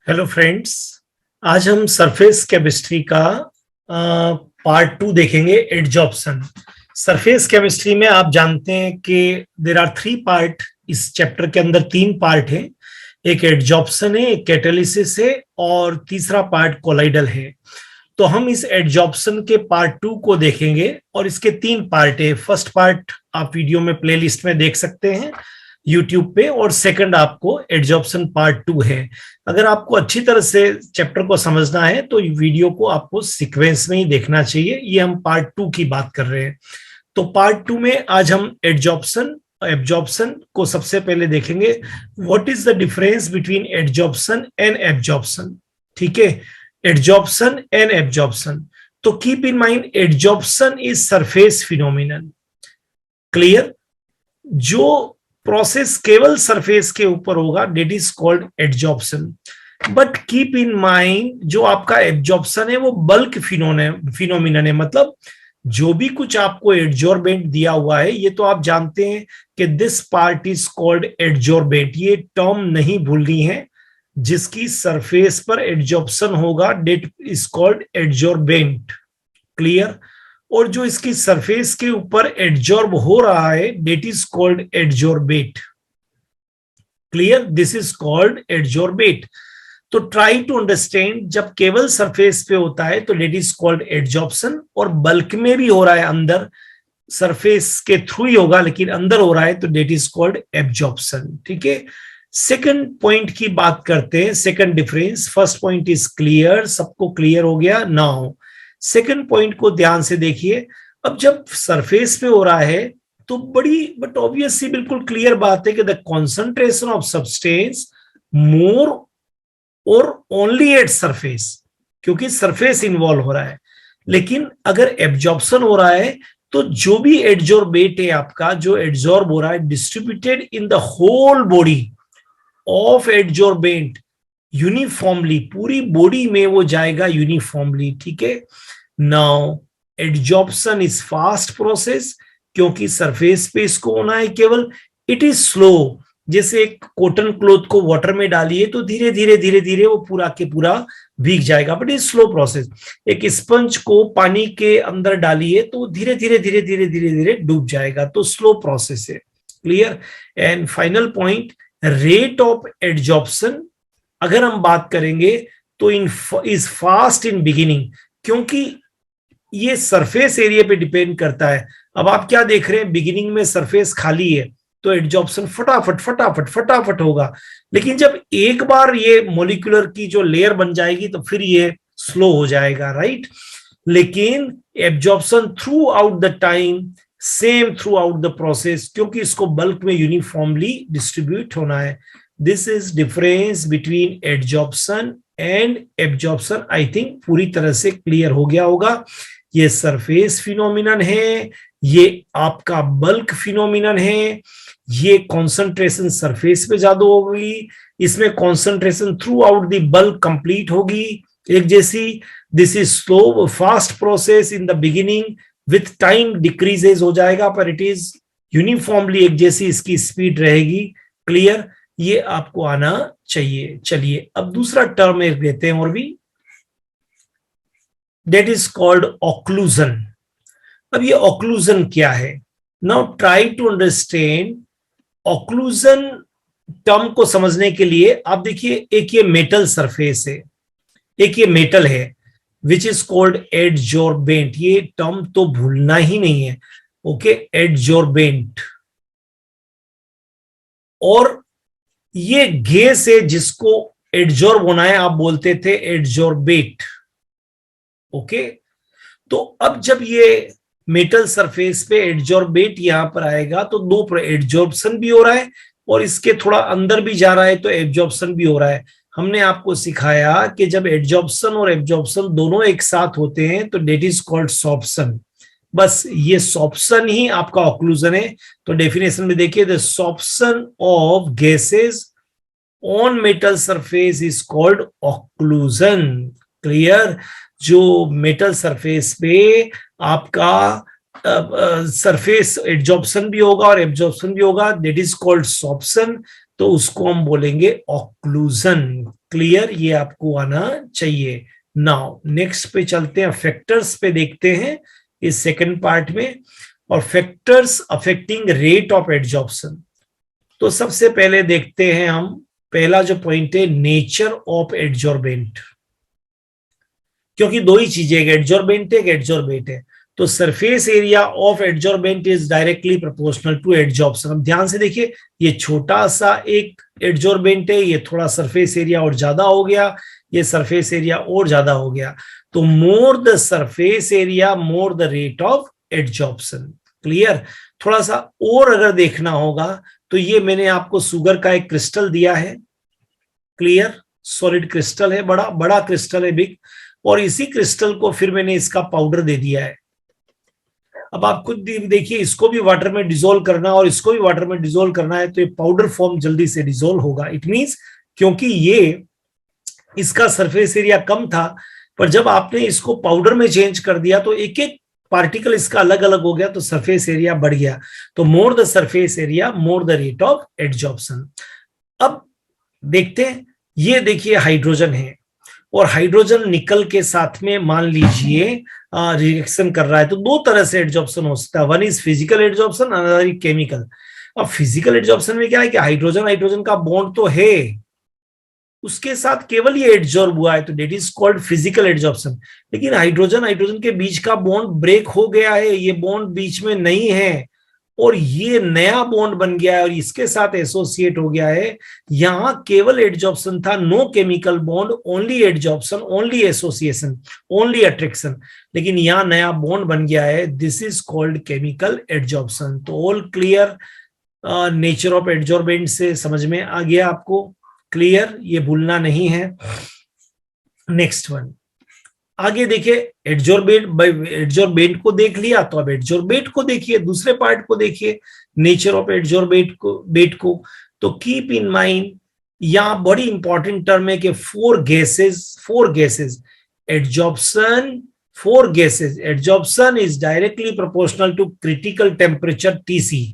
Hello friends. आज हम surface chemistry का पार्ट 2 देखेंगे, एडजॉर्प्शन। सरफेस केमिस्ट्री में आप जानते हैं कि देयर आर 3 पार्ट। इस चैप्टर के अंदर 3 पार्ट हैं। एक एडजॉर्प्शन है, एक कैटालिसिस है और तीसरा पार्ट कोलाइडल है। तो हम इस एडजॉर्प्शन के पार्ट 2 को देखेंगे और इसके 3 पार्ट है। फर्स्ट पार्ट आप वीडियो में प्लेलिस्ट में देख सकते हैं यूट्यूब पे, और सेकंड आपको एडजॉर्प्शन पार्ट 2 है। अगर आपको अच्छी तरह से चैप्टर को समझना है तो वीडियो को आपको सीक्वेंस में ही देखना चाहिए। ये हम पार्ट 2 की बात कर रहे हैं। तो पार्ट 2 में आज हम एब्जॉर्प्शन को सबसे पहले देखेंगे। What is the difference between adsorption and absorption. ठीक है, एडजॉर्प्शन एंड एब्जॉर्प्शन। तो keep in mind, adsorption is surface phenomenon. Clear? जो प्रोसेस केवल सरफेस के ऊपर होगा that is called adsorption. But keep in mind, जो आपका एब्जॉर्प्शन है वो बल्क फिनोमिनन है। मतलब जो भी कुछ आपको एडजॉर्बेंट दिया हुआ है, ये तो आप जानते हैं कि this part is called adsorbent. ये टर्म नहीं भूलनी है। जिसकी सरफेस पर एडजॉर्प्शन होगा that is called adsorbent. Clear? और जो इसकी सरफेस के ऊपर एडजॉर्ब हो रहा है that is called adsorbate. Clear? This is called adsorbate. तो ट्राई टू अंडरस्टैंड, जब केवल सरफेस पे होता है तो डेट इज कॉल्ड एडजॉर्प्शन, और बल्क में भी हो रहा है अंदर, सरफेस के थ्रू ही होगा लेकिन अंदर हो रहा है तो डेट इज कॉल्ड एब्जॉर्प्शन। ठीक है, सेकंड पॉइंट की बात करते हैं। Second difference, first point is clear, सबको क्लियर हो गया? नाउ सेकंड पॉइंट को ध्यान से देखिए। अब जब सरफेस पे हो रहा है तो बड़ी बट ऑब्वियसली बिल्कुल क्लियर बात है कि द कॉन्सेंट्रेशन ऑफ सब्सटेंस मोर और ओनली एट सरफेस, क्योंकि सरफेस इन्वॉल्व हो रहा है। लेकिन अगर एब्जॉर्प्शन हो रहा है तो जो भी एडजॉर्बेट है आपका, जो एडजॉर्ब हो रहा है, distributed in the whole body of adsorbent uniformly, पूरी बॉडी में वो जाएगा यूनिफॉर्मली। ठीक है, now adsorption is fast process, क्योंकि सरफेस पे इसको होना है केवल। It is slow. जैसे एक कॉटन क्लोथ को वाटर में डालिए तो धीरे धीरे धीरे धीरे वो पूरा के पूरा भीग जाएगा, बट इज स्लो प्रोसेस। एक स्पंज को पानी के अंदर डालिए तो धीरे धीरे धीरे धीरे धीरे धीरे डूब जाएगा, तो स्लो प्रोसेस है। Clear? And final point, rate of adsorption अगर हम बात करेंगे तो इज फास्ट इन बिगिनिंग, क्योंकि ये सरफेस एरिया पे डिपेंड करता है। अब आप क्या देख रहे हैं, बिगिनिंग में सरफेस खाली है तो एडजॉर्प्शन फटाफट फटाफट फटाफट होगा। लेकिन जब एक बार ये मॉलिक्यूलर की जो लेयर बन जाएगी तो फिर ये स्लो हो जाएगा, राइट? लेकिन absorption through out the time, same through out the process, क्योंकि इसको बल्क में यूनिफॉर्मली डिस्ट्रीब्यूट होना है। This is difference between adsorption and absorption. I think पूरी तरह से क्लियर हो गया होगा। ये सरफेस फिनोमिनन है, ये आपका बल्क फिनोमिनन है। ये कंसंट्रेशन सरफेस पे ज्यादा होगी, इसमें concentration through out the bulk complete होगी एक जैसी। This is slow fast process in the beginning, with time decreases हो जाएगा, पर इट इज यूनिफॉर्मली एक जैसी इसकी स्पीड रहेगी। क्लियर? ये आपको आना चाहिए। चलिए अब दूसरा टर्म एक लेते हैं और भी, that is called occlusion. अब ये occlusion क्या है? Now try to understand occlusion term को समझने के लिए आप देखिए, एक ये मेटल सरफेस है, एक ये मेटल है, which is called adsorbent. ये टर्म तो भूलना ही नहीं है। Okay, adsorbent। और ये गैस है जिसको एडजॉर्ब होना है, आप बोलते थे एडजॉर्बेट। ओके, तो अब जब ये मेटल सरफेस पे एडजॉर्बेट यहां पर आएगा तो दो एडजॉर्प्शन भी हो रहा है और इसके थोड़ा अंदर भी जा रहा है तो एब्जॉर्प्शन भी हो रहा है। हमने आपको सिखाया कि जब एडजॉर्प्शन और एब्जॉर्प्शन दोनों एक साथ होते हैं तो डेट इज कॉल्ड सॉर्प्शन। बस ये सॉर्प्शन ही आपका ऑक्लूजन है। तो डेफिनेशन में देखिए, the sorption of gases on metal surface is called occlusion. Clear? जो मेटल सरफेस पे आपका सरफेस एडजॉर्प्शन भी होगा और एब्जॉर्प्शन भी होगा, दैट इज कॉल्ड सॉर्प्शन। तो उसको हम बोलेंगे ऑक्लूजन। क्लियर, ये आपको आना चाहिए। नाउ नेक्स्ट पे चलते हैं, फैक्टर्स पे देखते हैं इस सेकंड पार्ट में, और factors affecting rate of adsorption. तो सबसे पहले देखते हैं हम, पहला जो पॉइंट है नेचर ऑफ एडजॉर्बेंट, क्योंकि दो ही चीजें, एक एडजॉर्बेंट है, एक एडजॉर्बेट है। तो surface area of adsorbent is directly proportional to adsorption. अब ध्यान से देखिए, ये छोटा सा एक एडजॉर्बेंट है, ये थोड़ा सरफेस एरिया और ज्यादा हो गया, ये सरफेस एरिया और ज्यादा हो गया। तो more the surface area more the rate of adsorption. Clear. थोड़ा सा और अगर देखना होगा तो ये मैंने आपको शुगर का एक क्रिस्टल दिया है। क्लियर, सॉलिड क्रिस्टल है, बड़ा बड़ा क्रिस्टल है, बिग, और इसी क्रिस्टल को फिर मैंने इसका पाउडर दे दिया है। अब आप खुद देखिए, इसको भी वाटर में डिसोल्व करना और इसको भी वाटर में डिसोल्व करना है, तो ये पाउडर फॉर्म जल्दी से डिसोल्व होगा। इट मींस क्योंकि ये इसका सरफेस एरिया कम था, पर जब आपने इसको पाउडर में चेंज कर दिया तो एक एक पार्टिकल इसका अलग अलग हो गया, तो सरफेस एरिया बढ़ गया। तो more the surface area more the rate of adsorption. अब देखते हैं, ये देखिए हाइड्रोजन है, और हाइड्रोजन निकल के साथ में मान लीजिए रिएक्शन कर रहा है, तो दो तरह से एडजॉर्प्शन हो सकता है। One is physical adsorption, another is chemical. अब फिजिकल एडजॉर्प्शन में क्या है कि हाइड्रोजन हाइड्रोजन का बॉन्ड तो है, उसके साथ केवल ये एडजॉर्ब हुआ है, तो that is called physical adsorption. लेकिन हाइड्रोजन हाइड्रोजन के बीच का बॉन्ड ब्रेक हो गया है, ये बॉन्ड बीच में नहीं है, और ये नया बॉन्ड बन गया है और इसके साथ एसोसिएट हो गया है। यहां केवल एडजॉर्प्शन था, no chemical bond, only adsorption, only association, only attraction. लेकिन यहां नया बॉन्ड बन गया है, this is called chemical adsorption. तो all clear, nature of adsorbent से समझ में आ गया आपको। क्लियर, ये भूलना नहीं है। नेक्स्ट वन, आगे देखिए, एडजॉर्बेंट को देख लिया, तो अब एडजॉर्बेट को देखिए, दूसरे पार्ट को देखिए, नेचर ऑफ एडजॉर्बेट को। तो कीप इन माइंड, यहां बड़ी इंपॉर्टेंट टर्म है कि for gases adsorption, for gases adsorption is directly proportional to critical temperature TC।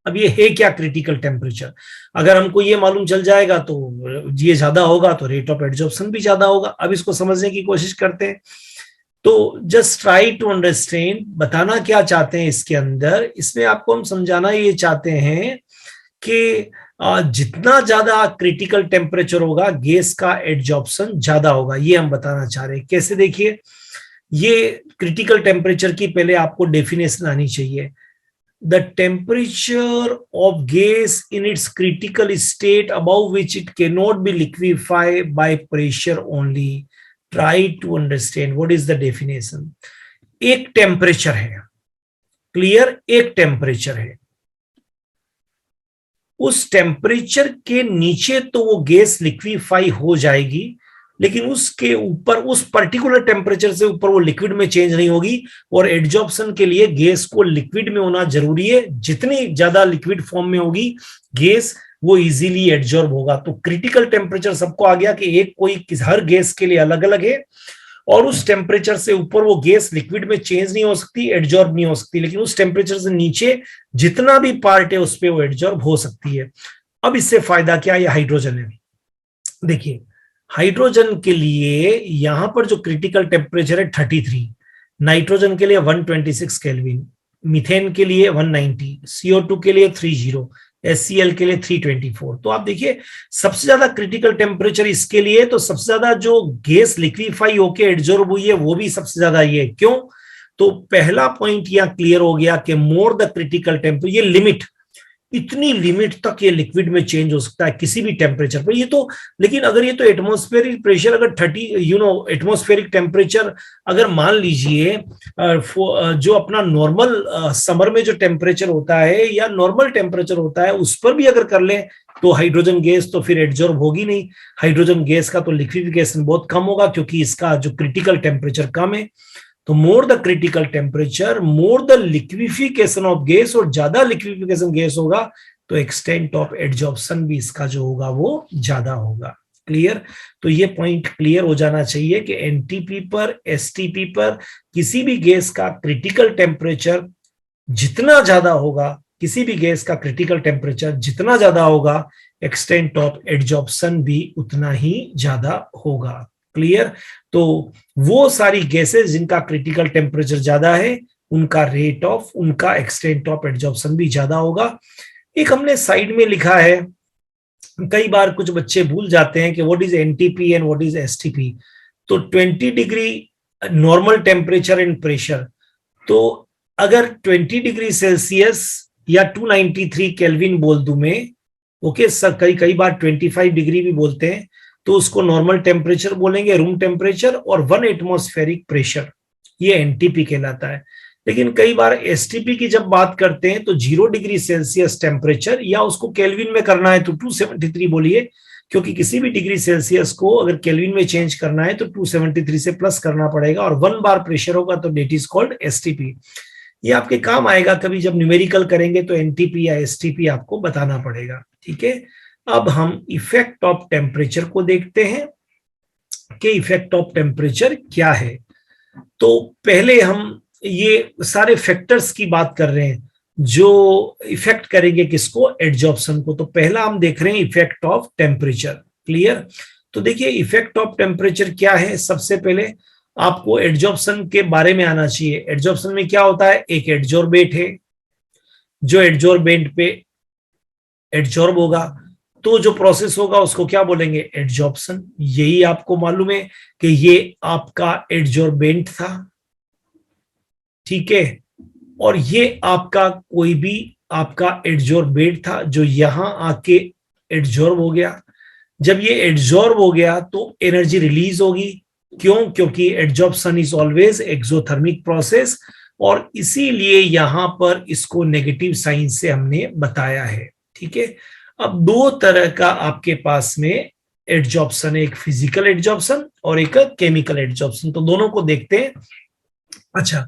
अब ये है क्या क्रिटिकल टेम्परेचर? अगर हमको ये मालूम चल जाएगा तो ये ज्यादा होगा तो रेट ऑफ एडजॉर्प्शन भी ज्यादा होगा। अब इसको समझने की कोशिश करते हैं। तो जस्ट ट्राई टू अंडरस्टैंड, बताना क्या चाहते हैं इसके अंदर, इसमें आपको हम समझाना ये चाहते हैं कि जितना ज्यादा क्रिटिकल टेम्परेचर होगा गैस का एडजॉर्प्शन ज्यादा होगा, ये हम बताना चाह रहे हैं। कैसे? देखिए, ये क्रिटिकल टेम्परेचर की पहले आपको डेफिनेशन आनी चाहिए। The temperature of gas in its critical state above which it cannot be liquefied by pressure only. Try to understand what is the definition. एक टेम्परेचर है, क्लियर, एक टेम्परेचर है, उस टेम्परेचर के नीचे तो वो गैस लिक्विफाई हो जाएगी, लेकिन उसके ऊपर, उस पर्टिकुलर टेम्परेचर से ऊपर वो लिक्विड में चेंज नहीं होगी। और एडजॉर्प्शन के लिए गैस को लिक्विड में होना जरूरी है, जितनी ज्यादा लिक्विड फॉर्म में होगी गैस, वो इजीली एडजॉर्ब होगा। तो क्रिटिकल टेम्परेचर सबको आ गया कि एक कोई हर गैस के लिए अलग अलग है, और उस टेम्परेचर से ऊपर वो गैस लिक्विड में चेंज नहीं हो सकती, एडजॉर्ब नहीं हो सकती, लेकिन उस टेम्परेचर से नीचे जितना भी पार्ट है उस पर वो एडजॉर्ब हो सकती है। अब इससे फायदा क्या है? हाइड्रोजन है। देखिए, हाइड्रोजन के लिए यहां पर जो क्रिटिकल टेम्परेचर है 33, नाइट्रोजन के लिए 126 केल्विन, मीथेन के लिए 190, CO2 के लिए 30, HCl के लिए 324। तो आप देखिए, सबसे ज्यादा क्रिटिकल टेम्परेचर इसके लिए, तो सबसे ज्यादा जो गैस लिक्विफाई होके एडजॉर्ब हुई है वो भी सबसे ज्यादा ये है। क्यों? तो पहला पॉइंट यहां क्लियर हो गया कि मोर द क्रिटिकल टेम्परेचर, ये लिमिट, इतनी लिमिट तक ये लिक्विड में चेंज हो सकता है किसी भी टेम्परेचर पर। ये तो, लेकिन अगर ये तो एटमॉस्फेरिक प्रेशर अगर 30 एटमॉस्फेरिक टेम्परेचर अगर मान लीजिए जो अपना नॉर्मल समर में जो टेम्परेचर होता है या नॉर्मल टेम्परेचर होता है उस पर भी अगर कर ले, तो हाइड्रोजन गैस तो फिर एडजॉर्ब होगी नहीं। हाइड्रोजन गैस का तो लिक्विफिकेशन बहुत कम होगा, क्योंकि इसका जो क्रिटिकल टेम्परेचर कम है। तो more the critical temperature more the liquefaction of gas, और ज्यादा लिक्विफिकेशन गैस होगा तो एक्सटेंट ऑफ एडजॉर्प्शन भी इसका जो होगा वो ज्यादा होगा। क्लियर? तो ये पॉइंट क्लियर हो जाना चाहिए कि एनटीपी पर, एसटीपी पर किसी भी गैस का क्रिटिकल टेम्परेचर जितना ज्यादा होगा, किसी भी गैस का क्रिटिकल टेम्परेचर जितना ज्यादा होगा, एक्सटेंट ऑफ एडजॉर्प्शन भी उतना ही ज्यादा होगा। क्लियर? तो वो सारी गैसेस जिनका क्रिटिकल टेम्परेचर ज्यादा है उनका रेट ऑफ, उनका एक्सटेंट ऑफ एडजॉर्प्शन भी ज्यादा होगा। एक हमने साइड में लिखा है, कई बार कुछ बच्चे भूल जाते हैं कि what is NTP and what is STP. तो 20 degree normal temperature and pressure, तो अगर 20 डिग्री सेल्सियस या 293 केल्विन बोल दूं मैं, ओके सर, कई बार 25 डिग्री भी बोलते हैं, तो उसको नॉर्मल टेम्परेचर बोलेंगे, रूम टेम्परेचर, और 1 एटमॉस्फेरिक प्रेशर, ये एनटीपी कहलाता है। लेकिन कई बार एसटीपी की जब बात करते हैं तो 0 डिग्री सेल्सियस टेम्परेचर, या उसको केल्विन में करना है तो 273 बोलिए, क्योंकि किसी भी डिग्री सेल्सियस को अगर केल्विन में चेंज करना है तो 273 से प्लस करना पड़ेगा, और 1 बार प्रेशर होगा तो डेट इज कॉल्ड एसटीपी। ये आपके काम आएगा कभी जब न्यूमेरिकल करेंगे तो एनटीपी या एसटीपी आपको बताना पड़ेगा। ठीक है, अब हम इफेक्ट ऑफ टेम्परेचर को देखते हैं कि इफेक्ट ऑफ टेम्परेचर क्या है। तो पहले हम ये सारे फैक्टर्स की बात कर रहे हैं जो इफेक्ट करेंगे किसको, एडजॉर्प्शन को। तो पहला हम देख रहे हैं इफेक्ट ऑफ टेम्परेचर। क्लियर? तो देखिए इफेक्ट ऑफ टेम्परेचर क्या है। सबसे पहले आपको एडजॉर्प्शन के बारे में आना चाहिए। एडजॉर्प्शन में क्या होता है, एक एडजॉर्बेट है जो एडजॉर्बेंट पे एडजॉर्ब होगा, तो जो प्रोसेस होगा उसको क्या बोलेंगे, एडजॉर्प्शन। यही आपको मालूम है कि ये आपका एडजॉर्बेंट था, ठीक है, और ये आपका कोई भी आपका एडजॉर्बेंट था जो यहां आके एडजॉर्ब हो गया। जब ये एडजॉर्ब हो गया तो एनर्जी रिलीज होगी। क्यों? क्योंकि adsorption is always exothermic process, और इसीलिए यहां पर इसको नेगेटिव साइन से हमने बताया है। ठीक है, अब दो तरह का आपके पास में एडजॉर्प्शन है, एक फिजिकल एडजॉर्प्शन और एक केमिकल एडजॉर्प्शन। तो दोनों को देखते हैं। अच्छा,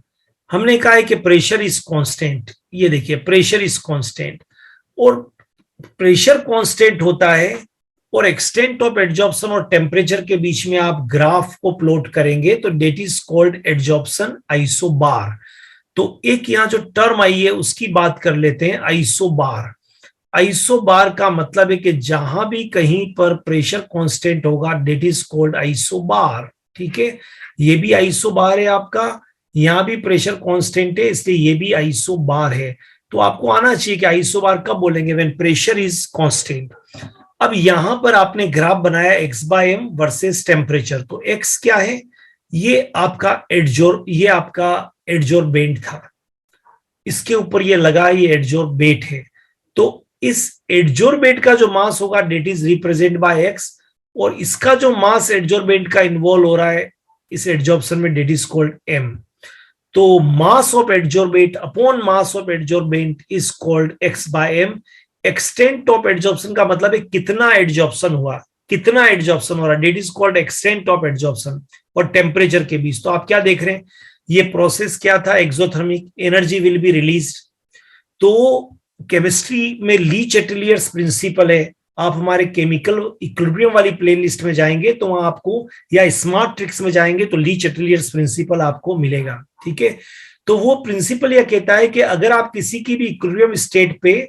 हमने कहा है कि प्रेशर इज कांस्टेंट। ये देखिए प्रेशर इज कांस्टेंट, और प्रेशर कांस्टेंट होता है, और एक्सटेंट ऑफ एडजॉर्प्शन और टेम्परेचर के बीच में आप ग्राफ को प्लॉट करेंगे तो that is called adsorption isobar. तो एक यहां जो टर्म आई है उसकी बात कर लेते हैं, आइसोबार। आइसोबार का मतलब है कि जहां भी कहीं पर प्रेशर कांस्टेंट होगा डेट इज कॉल्ड आइसोबार। ठीक है, ये भी आइसोबार है आपका, यहां भी प्रेशर कांस्टेंट है इसलिए ये भी आइसोबार है। तो आपको आना चाहिए कि आइसोबार कब बोलेंगे, व्हेन प्रेशर इज कांस्टेंट। अब यहां पर आपने ग्राफ बनाया x by m versus temperature. तो x क्या है, ये आपका एडजॉर्बेंट था, इसके ऊपर ये लगा, ये एडजॉर्बेट है। तो इस एडजॉर्बेट का जो मास होगा that is represent by x, और इसका जो मास एडजॉर्बेंट का इन्वॉल्व हो रहा है इस एडजॉर्प्शन में डेट इज कॉल्ड m। तो mass of adsorbate upon mass of adsorbent is called x by m. Extent of adsorption का मतलब है कितना एडजॉर्प्शन हुआ, कितना एडजॉर्प्शन हो रहा है, that is called extent of adsorption. और टेम्परेचर के बीच तो आप क्या देख रहे हैं, ये प्रोसेस क्या था, exothermic, energy will be release. तो केमिस्ट्री में ली चैटेलियर्स प्रिंसिपल है। आप हमारे केमिकल इक्विलिब्रियम वाली प्लेलिस्ट में जाएंगे तो वहां आपको, या स्मार्ट ट्रिक्स में जाएंगे तो ली चैटेलियर्स प्रिंसिपल आपको मिलेगा। ठीक है, तो वो प्रिंसिपल यह कहता है कि अगर आप किसी की भी इक्विलिब्रियम स्टेट पे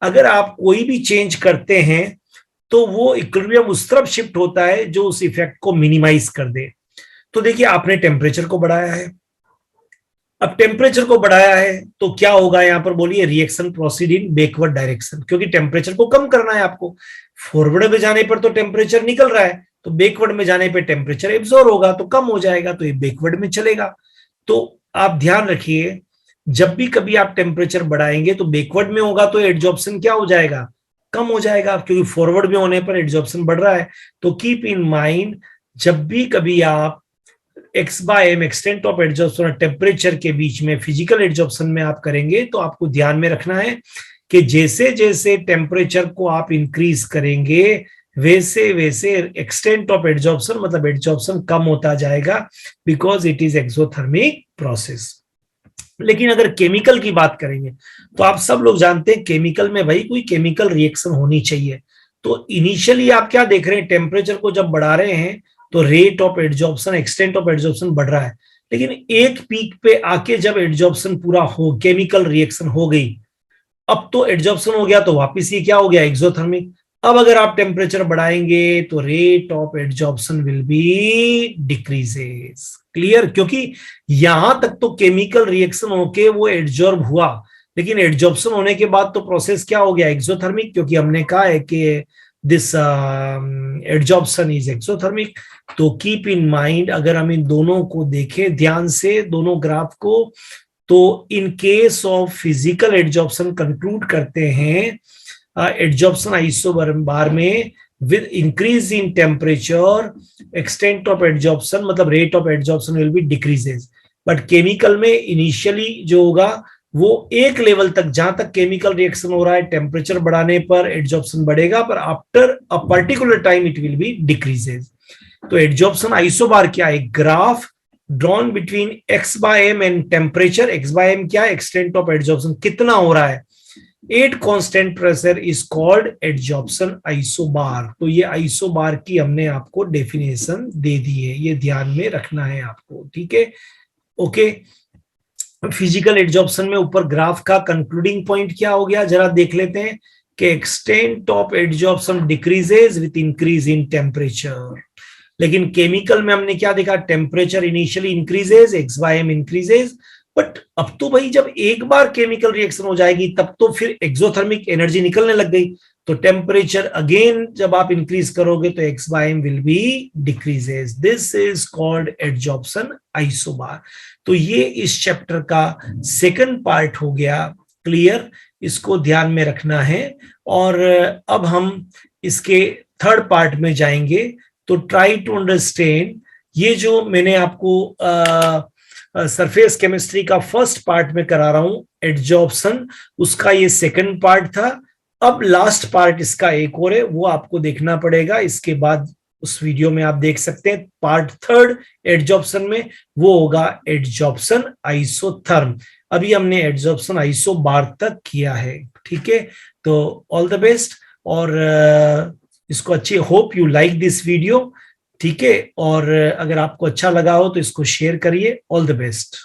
अगर आप कोई भी चेंज करते हैं तो वो इक्विलिब्रियम उस तरफ शिफ्ट होता है जो उस इफेक्ट को मिनिमाइज कर दे। तो देखिए आपने टेम्परेचर को बढ़ाया है, अब टेम्परेचर को बढ़ाया है तो क्या होगा, यहां पर बोलिए reaction proceed in backward direction, क्योंकि टेम्परेचर को कम करना है आपको। फॉरवर्ड में जाने पर तो टेम्परेचर निकल रहा है, तो बैकवर्ड में जाने पर टेम्परेचर एब्जॉर्ब होगा तो कम हो जाएगा, तो ये बैकवर्ड में चलेगा। तो आप ध्यान रखिए, जब भी कभी आप टेम्परेचर बढ़ाएंगे तो बैकवर्ड में होगा तो एडजॉर्प्शन क्या हो जाएगा, कम हो जाएगा, क्योंकि फॉरवर्ड में होने पर एडजॉर्प्शन बढ़ रहा है। तो कीप इन माइंड, जब भी कभी आप x by m extent of adsorption और टेम्परेचर के बीच में फिजिकल एडजॉर्प्शन में आप करेंगे तो आपको ध्यान में रखना है कि जैसे जैसे टेम्परेचर को आप इंक्रीज करेंगे वैसे वैसे एक्सटेंट ऑफ एडजॉर्प्शन मतलब एडजॉर्प्शन कम होता जाएगा, because it is exothermic process. लेकिन अगर केमिकल की बात करेंगे तो आप सब लोग जानते हैं केमिकल में भाई कोई केमिकल रिएक्शन होनी चाहिए। तो इनिशियली आप क्या देख रहे हैं, टेम्परेचर को जब बढ़ा रहे हैं तो rate of adsorption, extent of adsorption बढ़ रहा है, लेकिन एक पीक पे आके जब एडजॉर्प्शन पूरा हो, केमिकल रिएक्शन हो गई, अब तो एडजॉर्प्शन हो गया तो वापिस ये क्या हो गया, एक्सोथर्मिक। अब अगर आप टेम्परेचर बढ़ाएंगे तो rate of adsorption will be decreases. Clear? क्योंकि यहां तक तो केमिकल रिएक्शन होके वो एडजॉर्ब हुआ, लेकिन एडजॉर्प्शन होने के बाद तो प्रोसेस क्या हो गया, एक्सोथर्मिक, क्योंकि हमने कहा है कि दिस एडजॉर्प्शन इज एक्सोथर्मिक। तो कीप इन माइंड, अगर हम इन दोनों को देखें ध्यान से, दोनों ग्राफ को, तो in case of physical adsorption conclude करते हैं एडजॉर्प्शन आइसोबार में with increase in temperature extent of adsorption, मतलब rate of adsorption will be decreases. But chemical में इनिशियली जो होगा वो एक लेवल तक, जहां तक केमिकल रिएक्शन हो रहा है, टेम्परेचर बढ़ाने पर एडजॉर्प्शन बढ़ेगा, पर after a particular time it will be decreases. तो एडजॉर्प्शन आइसोबार क्या है, graph drawn between x by m and temperature. X by m क्या है, एक्सटेंट ऑफ एडजॉर्प्शन कितना हो रहा है, at constant pressure is called adsorption isobar. तो ये आइसोबार की हमने आपको डेफिनेशन दे दी है, ये ध्यान में रखना है आपको, ठीक है? ओके, फिजिकल एडजॉर्प्शन में ऊपर ग्राफ का कंक्लूडिंग पॉइंट क्या हो गया, जरा देख लेते हैं कि extent of adsorption decreases with increase in temperature. लेकिन केमिकल में हमने क्या देखा, temperature initially increases, x by m increases, but अब तो भाई जब एक बार केमिकल रिएक्शन हो जाएगी तब तो फिर एक्सोथर्मिक एनर्जी निकलने लग गई, तो टेम्परेचर अगेन जब आप इंक्रीज करोगे तो x by m will be decreases. This is called adsorption isobar. तो ये इस चैप्टर का सेकंड पार्ट हो गया। क्लियर? इसको ध्यान में रखना है। और अब हम इसके थर्ड पार्ट में जाएंगे। तो ट्राई टू अंडरस्टैंड, ये जो मैंने आपको सरफेस केमिस्ट्री का फर्स्ट पार्ट में करा रहा हूं एडजॉर्प्शन, उसका ये सेकंड पार्ट था। अब लास्ट पार्ट इसका एक और है, वो आपको देखना पड़ेगा। इसके बाद उस वीडियो में आप देख सकते हैं पार्ट थर्ड एडजॉर्प्शन में, वो होगा एडजॉर्प्शन आइसोथर्म। अभी हमने एडजॉर्प्शन आइसोबार तक किया है, ठीक है? तो ऑल द बेस्ट, और इसको अच्छे, hope you like this video, ठीक है? और अगर आपको अच्छा लगा हो तो इसको शेयर करिए। All the best.